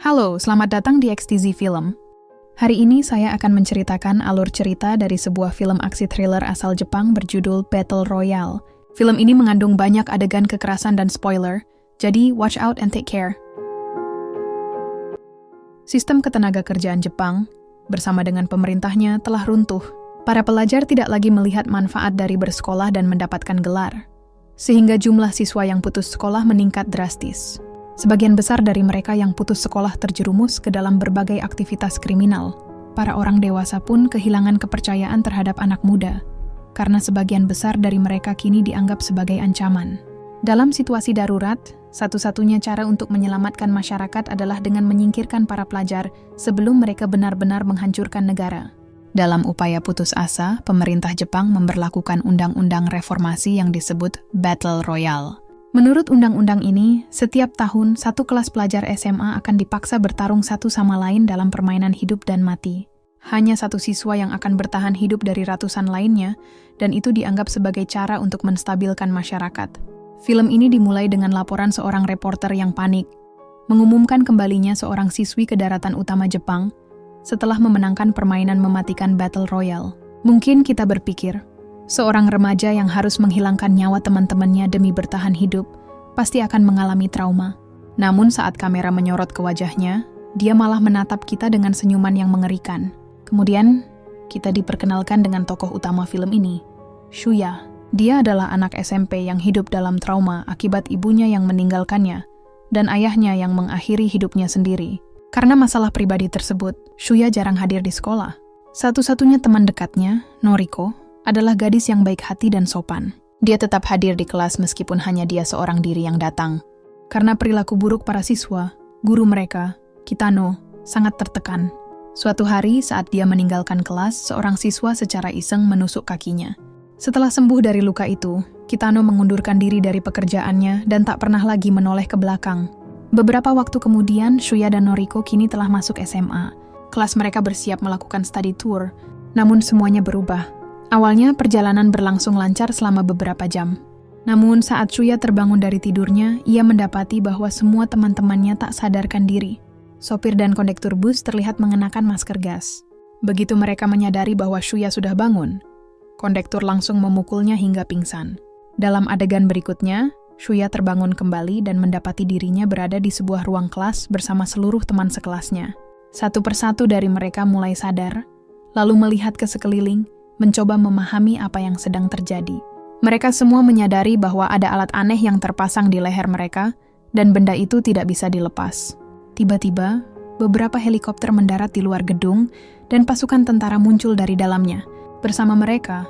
Halo, selamat datang di XTZ Film. Hari ini saya akan menceritakan alur cerita dari sebuah film aksi thriller asal Jepang berjudul Battle Royale. Film ini mengandung banyak adegan kekerasan dan spoiler, jadi watch out and take care. Sistem ketenagakerjaan Jepang, bersama dengan pemerintahnya, telah runtuh. Para pelajar tidak lagi melihat manfaat dari bersekolah dan mendapatkan gelar, sehingga jumlah siswa yang putus sekolah meningkat drastis. Sebagian besar dari mereka yang putus sekolah terjerumus ke dalam berbagai aktivitas kriminal. Para orang dewasa pun kehilangan kepercayaan terhadap anak muda, karena sebagian besar dari mereka kini dianggap sebagai ancaman. Dalam situasi darurat, satu-satunya cara untuk menyelamatkan masyarakat adalah dengan menyingkirkan para pelajar sebelum mereka benar-benar menghancurkan negara. Dalam upaya putus asa, pemerintah Jepang memberlakukan undang-undang reformasi yang disebut Battle Royale. Menurut undang-undang ini, setiap tahun satu kelas pelajar SMA akan dipaksa bertarung satu sama lain dalam permainan hidup dan mati. Hanya satu siswa yang akan bertahan hidup dari ratusan lainnya, dan itu dianggap sebagai cara untuk menstabilkan masyarakat. Film ini dimulai dengan laporan seorang reporter yang panik, mengumumkan kembalinya seorang siswi ke daratan utama Jepang setelah memenangkan permainan mematikan Battle Royale. Mungkin kita berpikir, seorang remaja yang harus menghilangkan nyawa teman-temannya demi bertahan hidup pasti akan mengalami trauma. Namun saat kamera menyorot ke wajahnya, dia malah menatap kita dengan senyuman yang mengerikan. Kemudian, kita diperkenalkan dengan tokoh utama film ini, Shuya. Dia adalah anak SMP yang hidup dalam trauma akibat ibunya yang meninggalkannya dan ayahnya yang mengakhiri hidupnya sendiri. Karena masalah pribadi tersebut, Shuya jarang hadir di sekolah. Satu-satunya teman dekatnya, Noriko, adalah gadis yang baik hati dan sopan. Dia tetap hadir di kelas meskipun hanya dia seorang diri yang datang. Karena perilaku buruk para siswa, guru mereka, Kitano, sangat tertekan. Suatu hari saat dia meninggalkan kelas, seorang siswa secara iseng menusuk kakinya. Setelah sembuh dari luka itu, Kitano mengundurkan diri dari pekerjaannya dan tak pernah lagi menoleh ke belakang. Beberapa waktu kemudian, Shuya dan Noriko kini telah masuk SMA. Kelas mereka bersiap melakukan study tour, namun semuanya berubah. Awalnya, perjalanan berlangsung lancar selama beberapa jam. Namun, saat Shuya terbangun dari tidurnya, ia mendapati bahwa semua teman-temannya tak sadarkan diri. Sopir dan kondektur bus terlihat mengenakan masker gas. Begitu mereka menyadari bahwa Shuya sudah bangun, kondektur langsung memukulnya hingga pingsan. Dalam adegan berikutnya, Shuya terbangun kembali dan mendapati dirinya berada di sebuah ruang kelas bersama seluruh teman sekelasnya. Satu persatu dari mereka mulai sadar, lalu melihat ke sekeliling, mencoba memahami apa yang sedang terjadi. Mereka semua menyadari bahwa ada alat aneh yang terpasang di leher mereka, dan benda itu tidak bisa dilepas. Tiba-tiba, beberapa helikopter mendarat di luar gedung, dan pasukan tentara muncul dari dalamnya. Bersama mereka,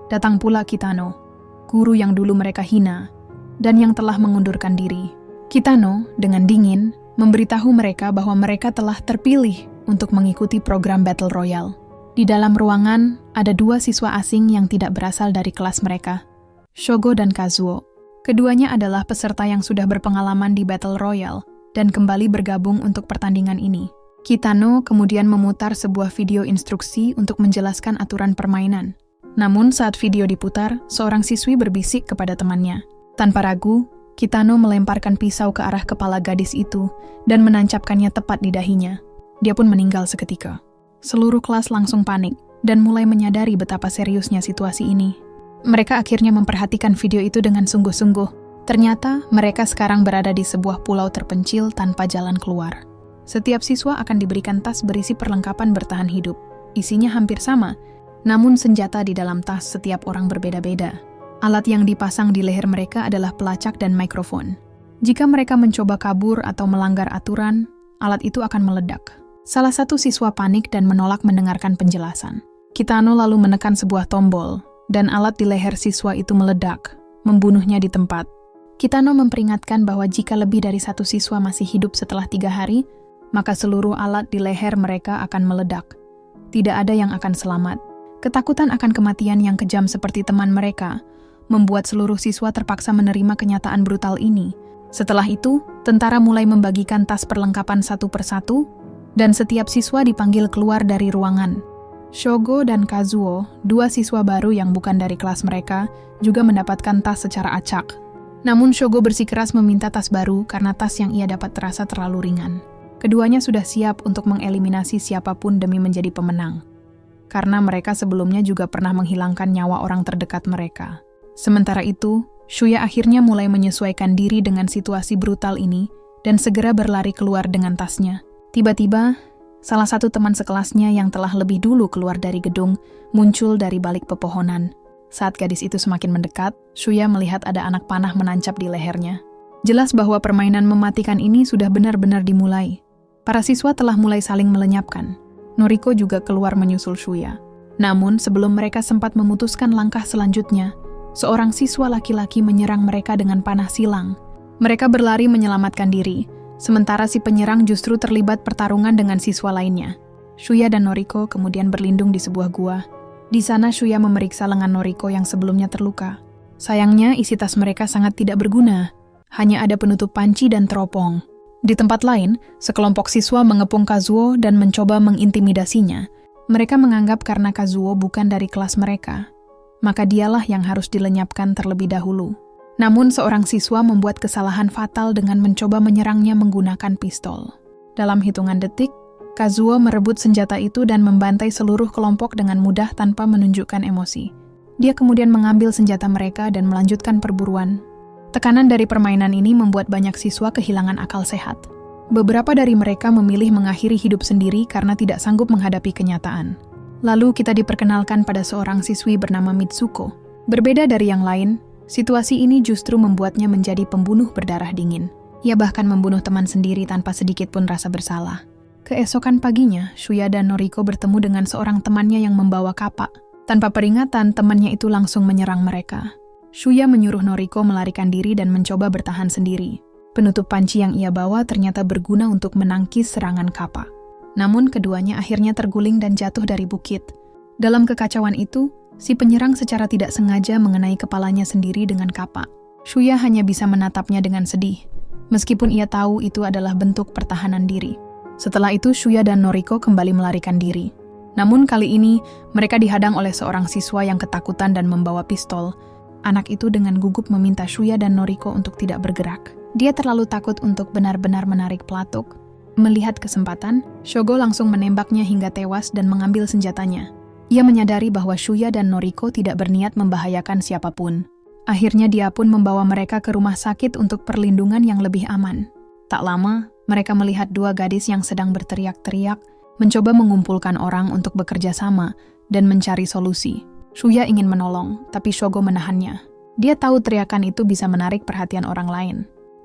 datang pula Kitano, guru yang dulu mereka hina, dan yang telah mengundurkan diri. Kitano, dengan dingin, memberitahu mereka bahwa mereka telah terpilih untuk mengikuti program Battle Royale. Di dalam ruangan, ada dua siswa asing yang tidak berasal dari kelas mereka, Shogo dan Kazuo. Keduanya adalah peserta yang sudah berpengalaman di Battle Royale dan kembali bergabung untuk pertandingan ini. Kitano kemudian memutar sebuah video instruksi untuk menjelaskan aturan permainan. Namun saat video diputar, seorang siswi berbisik kepada temannya. Tanpa ragu, Kitano melemparkan pisau ke arah kepala gadis itu dan menancapkannya tepat di dahinya. Dia pun meninggal seketika. Seluruh kelas langsung panik dan mulai menyadari betapa seriusnya situasi ini. Mereka akhirnya memperhatikan video itu dengan sungguh-sungguh. Ternyata mereka sekarang berada di sebuah pulau terpencil tanpa jalan keluar. Setiap siswa akan diberikan tas berisi perlengkapan bertahan hidup. Isinya hampir sama, namun senjata di dalam tas setiap orang berbeda-beda. Alat yang dipasang di leher mereka adalah pelacak dan mikrofon. Jika mereka mencoba kabur atau melanggar aturan, alat itu akan meledak. Salah satu siswa panik dan menolak mendengarkan penjelasan. Kitano lalu menekan sebuah tombol, dan alat di leher siswa itu meledak, membunuhnya di tempat. Kitano memperingatkan bahwa jika lebih dari satu siswa masih hidup setelah 3 hari, maka seluruh alat di leher mereka akan meledak. Tidak ada yang akan selamat. Ketakutan akan kematian yang kejam seperti teman mereka membuat seluruh siswa terpaksa menerima kenyataan brutal ini. Setelah itu, tentara mulai membagikan tas perlengkapan satu persatu, dan setiap siswa dipanggil keluar dari ruangan. Shogo dan Kazuo, dua siswa baru yang bukan dari kelas mereka, juga mendapatkan tas secara acak. Namun Shogo bersikeras meminta tas baru karena tas yang ia dapat terasa terlalu ringan. Keduanya sudah siap untuk mengeliminasi siapapun demi menjadi pemenang. Karena mereka sebelumnya juga pernah menghilangkan nyawa orang terdekat mereka. Sementara itu, Shuya akhirnya mulai menyesuaikan diri dengan situasi brutal ini dan segera berlari keluar dengan tasnya. Tiba-tiba, salah satu teman sekelasnya yang telah lebih dulu keluar dari gedung muncul dari balik pepohonan. Saat gadis itu semakin mendekat, Shuya melihat ada anak panah menancap di lehernya. Jelas bahwa permainan mematikan ini sudah benar-benar dimulai. Para siswa telah mulai saling melenyapkan. Noriko juga keluar menyusul Shuya. Namun, sebelum mereka sempat memutuskan langkah selanjutnya, seorang siswa laki-laki menyerang mereka dengan panah silang. Mereka berlari menyelamatkan diri, sementara si penyerang justru terlibat pertarungan dengan siswa lainnya. Shuya dan Noriko kemudian berlindung di sebuah gua. Di sana Shuya memeriksa lengan Noriko yang sebelumnya terluka. Sayangnya isi tas mereka sangat tidak berguna. Hanya ada penutup panci dan teropong. Di tempat lain, sekelompok siswa mengepung Kazuo dan mencoba mengintimidasinya. Mereka menganggap karena Kazuo bukan dari kelas mereka, maka dialah yang harus dilenyapkan terlebih dahulu. Namun seorang siswa membuat kesalahan fatal dengan mencoba menyerangnya menggunakan pistol. Dalam hitungan detik, Kazuo merebut senjata itu dan membantai seluruh kelompok dengan mudah tanpa menunjukkan emosi. Dia kemudian mengambil senjata mereka dan melanjutkan perburuan. Tekanan dari permainan ini membuat banyak siswa kehilangan akal sehat. Beberapa dari mereka memilih mengakhiri hidup sendiri karena tidak sanggup menghadapi kenyataan. Lalu kita diperkenalkan pada seorang siswi bernama Mitsuko. Berbeda dari yang lain, situasi ini justru membuatnya menjadi pembunuh berdarah dingin. Ia bahkan membunuh teman sendiri tanpa sedikit pun rasa bersalah. Keesokan paginya, Shuya dan Noriko bertemu dengan seorang temannya yang membawa kapak. Tanpa peringatan, temannya itu langsung menyerang mereka. Shuya menyuruh Noriko melarikan diri dan mencoba bertahan sendiri. Penutup panci yang ia bawa ternyata berguna untuk menangkis serangan kapak. Namun keduanya akhirnya terguling dan jatuh dari bukit. Dalam kekacauan itu, si penyerang secara tidak sengaja mengenai kepalanya sendiri dengan kapak. Shuya hanya bisa menatapnya dengan sedih, meskipun ia tahu itu adalah bentuk pertahanan diri. Setelah itu, Shuya dan Noriko kembali melarikan diri. Namun kali ini, mereka dihadang oleh seorang siswa yang ketakutan dan membawa pistol. Anak itu dengan gugup meminta Shuya dan Noriko untuk tidak bergerak. Dia terlalu takut untuk benar-benar menarik pelatuk. Melihat kesempatan, Shogo langsung menembaknya hingga tewas dan mengambil senjatanya. Ia menyadari bahwa Shuya dan Noriko tidak berniat membahayakan siapapun. Akhirnya dia pun membawa mereka ke rumah sakit untuk perlindungan yang lebih aman. Tak lama, mereka melihat dua gadis yang sedang berteriak-teriak, mencoba mengumpulkan orang untuk bekerja sama dan mencari solusi. Shuya ingin menolong, tapi Shogo menahannya. Dia tahu teriakan itu bisa menarik perhatian orang lain.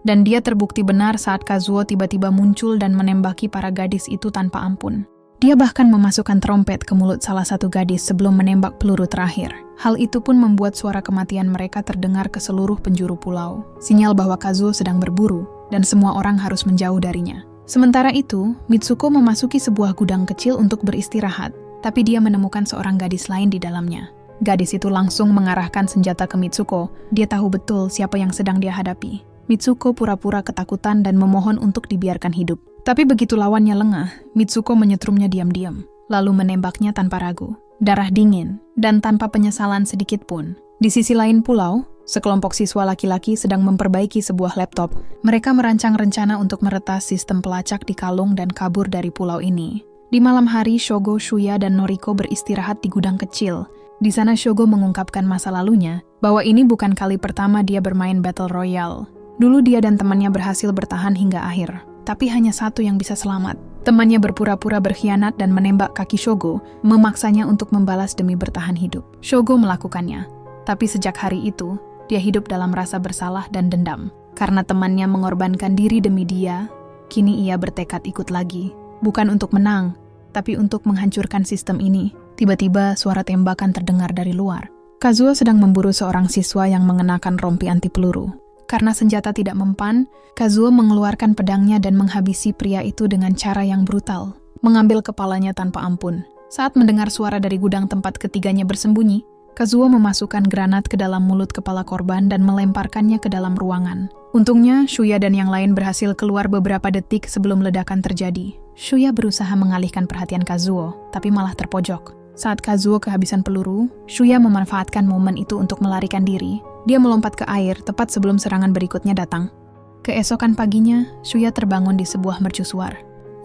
Dan dia terbukti benar saat Kazuo tiba-tiba muncul dan menembaki para gadis itu tanpa ampun. Dia bahkan memasukkan trompet ke mulut salah satu gadis sebelum menembak peluru terakhir. Hal itu pun membuat suara kematian mereka terdengar ke seluruh penjuru pulau. Sinyal bahwa Kazuo sedang berburu, dan semua orang harus menjauh darinya. Sementara itu, Mitsuko memasuki sebuah gudang kecil untuk beristirahat, tapi dia menemukan seorang gadis lain di dalamnya. Gadis itu langsung mengarahkan senjata ke Mitsuko. Dia tahu betul siapa yang sedang dia hadapi. Mitsuko pura-pura ketakutan dan memohon untuk dibiarkan hidup. Tapi begitu lawannya lengah, Mitsuko menyetrumnya diam-diam, lalu menembaknya tanpa ragu, darah dingin, dan tanpa penyesalan sedikit pun. Di sisi lain pulau, sekelompok siswa laki-laki sedang memperbaiki sebuah laptop. Mereka merancang rencana untuk meretas sistem pelacak di kalung dan kabur dari pulau ini. Di malam hari, Shogo, Shuya, dan Noriko beristirahat di gudang kecil. Di sana Shogo mengungkapkan masa lalunya, bahwa ini bukan kali pertama dia bermain Battle Royale. Dulu dia dan temannya berhasil bertahan hingga akhir, tapi hanya satu yang bisa selamat. Temannya berpura-pura berkhianat dan menembak kaki Shogo, memaksanya untuk membalas demi bertahan hidup. Shogo melakukannya, tapi sejak hari itu, dia hidup dalam rasa bersalah dan dendam. Karena temannya mengorbankan diri demi dia, kini ia bertekad ikut lagi. Bukan untuk menang, tapi untuk menghancurkan sistem ini. Tiba-tiba suara tembakan terdengar dari luar. Kazuo sedang memburu seorang siswa yang mengenakan rompi anti peluru. Karena senjata tidak mempan, Kazuo mengeluarkan pedangnya dan menghabisi pria itu dengan cara yang brutal, mengambil kepalanya tanpa ampun. Saat mendengar suara dari gudang tempat ketiganya bersembunyi, Kazuo memasukkan granat ke dalam mulut kepala korban dan melemparkannya ke dalam ruangan. Untungnya, Shuya dan yang lain berhasil keluar beberapa detik sebelum ledakan terjadi. Shuya berusaha mengalihkan perhatian Kazuo, tapi malah terpojok. Saat Kazuo kehabisan peluru, Shuya memanfaatkan momen itu untuk melarikan diri. Dia melompat ke air tepat sebelum serangan berikutnya datang. Keesokan paginya, Shuya terbangun di sebuah mercusuar.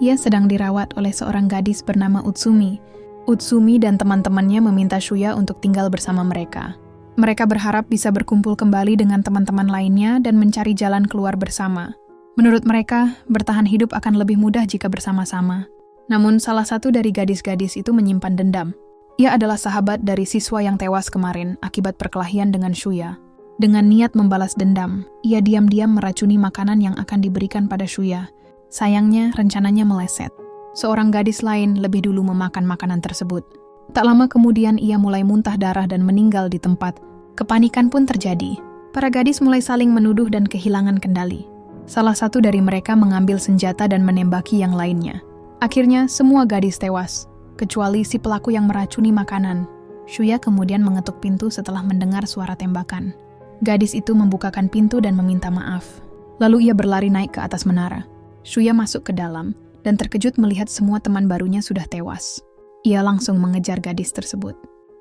Ia sedang dirawat oleh seorang gadis bernama Utsumi. Utsumi dan teman-temannya meminta Shuya untuk tinggal bersama mereka. Mereka berharap bisa berkumpul kembali dengan teman-teman lainnya dan mencari jalan keluar bersama. Menurut mereka, bertahan hidup akan lebih mudah jika bersama-sama. Namun salah satu dari gadis-gadis itu menyimpan dendam. Ia adalah sahabat dari siswa yang tewas kemarin akibat perkelahian dengan Shuya. Dengan niat membalas dendam, ia diam-diam meracuni makanan yang akan diberikan pada Shuya. Sayangnya, rencananya meleset. Seorang gadis lain lebih dulu memakan makanan tersebut. Tak lama kemudian ia mulai muntah darah dan meninggal di tempat. Kepanikan pun terjadi. Para gadis mulai saling menuduh dan kehilangan kendali. Salah satu dari mereka mengambil senjata dan menembaki yang lainnya. Akhirnya semua gadis tewas, kecuali si pelaku yang meracuni makanan. Shuya kemudian mengetuk pintu setelah mendengar suara tembakan. Gadis itu membukakan pintu dan meminta maaf. Lalu ia berlari naik ke atas menara. Shuya masuk ke dalam dan terkejut melihat semua teman barunya sudah tewas. Ia langsung mengejar gadis tersebut.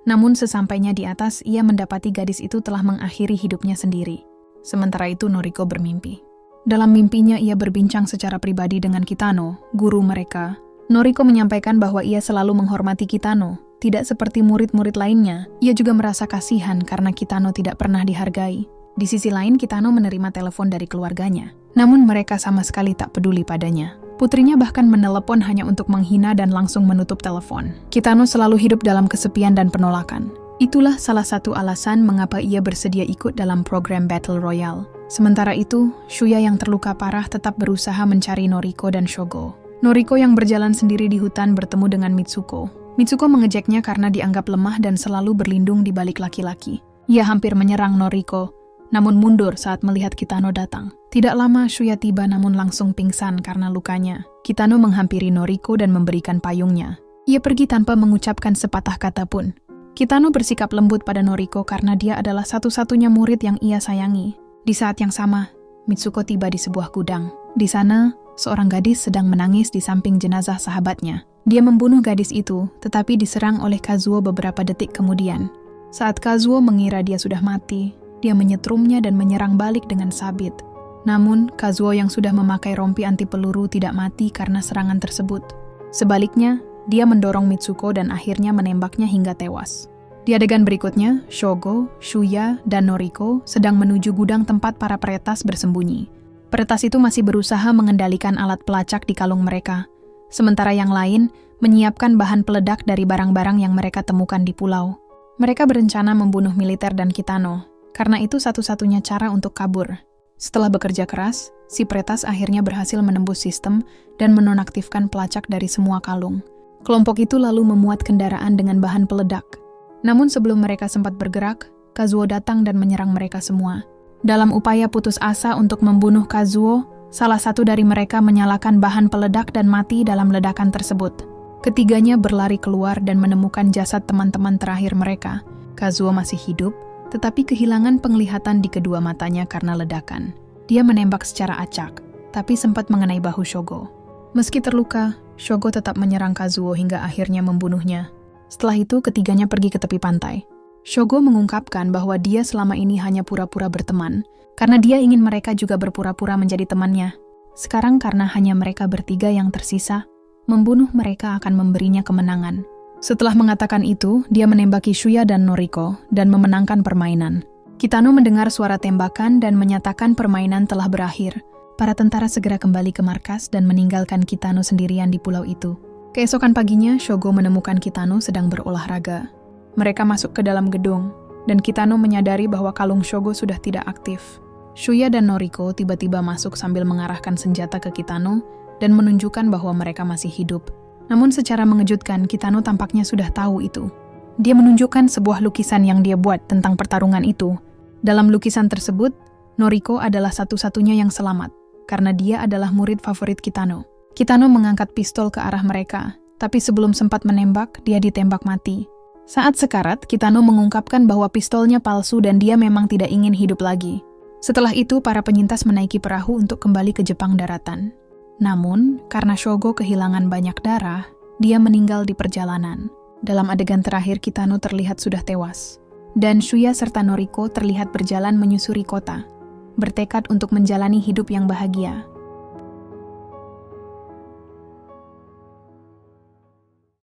Namun sesampainya di atas, ia mendapati gadis itu telah mengakhiri hidupnya sendiri. Sementara itu Noriko bermimpi. Dalam mimpinya ia berbincang secara pribadi dengan Kitano, guru mereka. Noriko menyampaikan bahwa ia selalu menghormati Kitano. Tidak seperti murid-murid lainnya, ia juga merasa kasihan karena Kitano tidak pernah dihargai. Di sisi lain, Kitano menerima telepon dari keluarganya. Namun mereka sama sekali tak peduli padanya. Putrinya bahkan menelepon hanya untuk menghina dan langsung menutup telepon. Kitano selalu hidup dalam kesepian dan penolakan. Itulah salah satu alasan mengapa ia bersedia ikut dalam program Battle Royale. Sementara itu, Shuya yang terluka parah tetap berusaha mencari Noriko dan Shogo. Noriko yang berjalan sendiri di hutan bertemu dengan Mitsuko. Mitsuko mengejeknya karena dianggap lemah dan selalu berlindung di balik laki-laki. Ia hampir menyerang Noriko, namun mundur saat melihat Kitano datang. Tidak lama Shuya tiba namun langsung pingsan karena lukanya. Kitano menghampiri Noriko dan memberikan payungnya. Ia pergi tanpa mengucapkan sepatah kata pun. Kitano bersikap lembut pada Noriko karena dia adalah satu-satunya murid yang ia sayangi. Di saat yang sama, Mitsuko tiba di sebuah gudang. Di sana, seorang gadis sedang menangis di samping jenazah sahabatnya. Dia membunuh gadis itu, tetapi diserang oleh Kazuo beberapa detik kemudian. Saat Kazuo mengira dia sudah mati, dia menyetrumnya dan menyerang balik dengan sabit. Namun, Kazuo yang sudah memakai rompi anti peluru tidak mati karena serangan tersebut. Sebaliknya, dia mendorong Mitsuko dan akhirnya menembaknya hingga tewas. Di adegan berikutnya, Shogo, Shuya, dan Noriko sedang menuju gudang tempat para peretas bersembunyi. Peretas itu masih berusaha mengendalikan alat pelacak di kalung mereka, sementara yang lain menyiapkan bahan peledak dari barang-barang yang mereka temukan di pulau. Mereka berencana membunuh militer dan Kitano, karena itu satu-satunya cara untuk kabur. Setelah bekerja keras, si peretas akhirnya berhasil menembus sistem dan menonaktifkan pelacak dari semua kalung. Kelompok itu lalu memuat kendaraan dengan bahan peledak. Namun sebelum mereka sempat bergerak, Kazuo datang dan menyerang mereka semua. Dalam upaya putus asa untuk membunuh Kazuo, salah satu dari mereka menyalakan bahan peledak dan mati dalam ledakan tersebut. Ketiganya berlari keluar dan menemukan jasad teman-teman terakhir mereka. Kazuo masih hidup, tetapi kehilangan penglihatan di kedua matanya karena ledakan. Dia menembak secara acak, tapi sempat mengenai bahu Shogo. Meski terluka, Shogo tetap menyerang Kazuo hingga akhirnya membunuhnya. Setelah itu, ketiganya pergi ke tepi pantai. Shogo mengungkapkan bahwa dia selama ini hanya pura-pura berteman, karena dia ingin mereka juga berpura-pura menjadi temannya. Sekarang karena hanya mereka bertiga yang tersisa, membunuh mereka akan memberinya kemenangan. Setelah mengatakan itu, dia menembaki Shuya dan Noriko dan memenangkan permainan. Kitano mendengar suara tembakan dan menyatakan permainan telah berakhir. Para tentara segera kembali ke markas dan meninggalkan Kitano sendirian di pulau itu. Keesokan paginya, Shogo menemukan Kitano sedang berolahraga. Mereka masuk ke dalam gedung, dan Kitano menyadari bahwa kalung Shogo sudah tidak aktif. Shuya dan Noriko tiba-tiba masuk sambil mengarahkan senjata ke Kitano dan menunjukkan bahwa mereka masih hidup. Namun secara mengejutkan, Kitano tampaknya sudah tahu itu. Dia menunjukkan sebuah lukisan yang dia buat tentang pertarungan itu. Dalam lukisan tersebut, Noriko adalah satu-satunya yang selamat, karena dia adalah murid favorit Kitano. Kitano mengangkat pistol ke arah mereka, tapi sebelum sempat menembak, dia ditembak mati. Saat sekarat, Kitano mengungkapkan bahwa pistolnya palsu dan dia memang tidak ingin hidup lagi. Setelah itu, para penyintas menaiki perahu untuk kembali ke Jepang daratan. Namun, karena Shogo kehilangan banyak darah, dia meninggal di perjalanan. Dalam adegan terakhir, Kitano terlihat sudah tewas. Dan Shuya serta Noriko terlihat berjalan menyusuri kota, bertekad untuk menjalani hidup yang bahagia.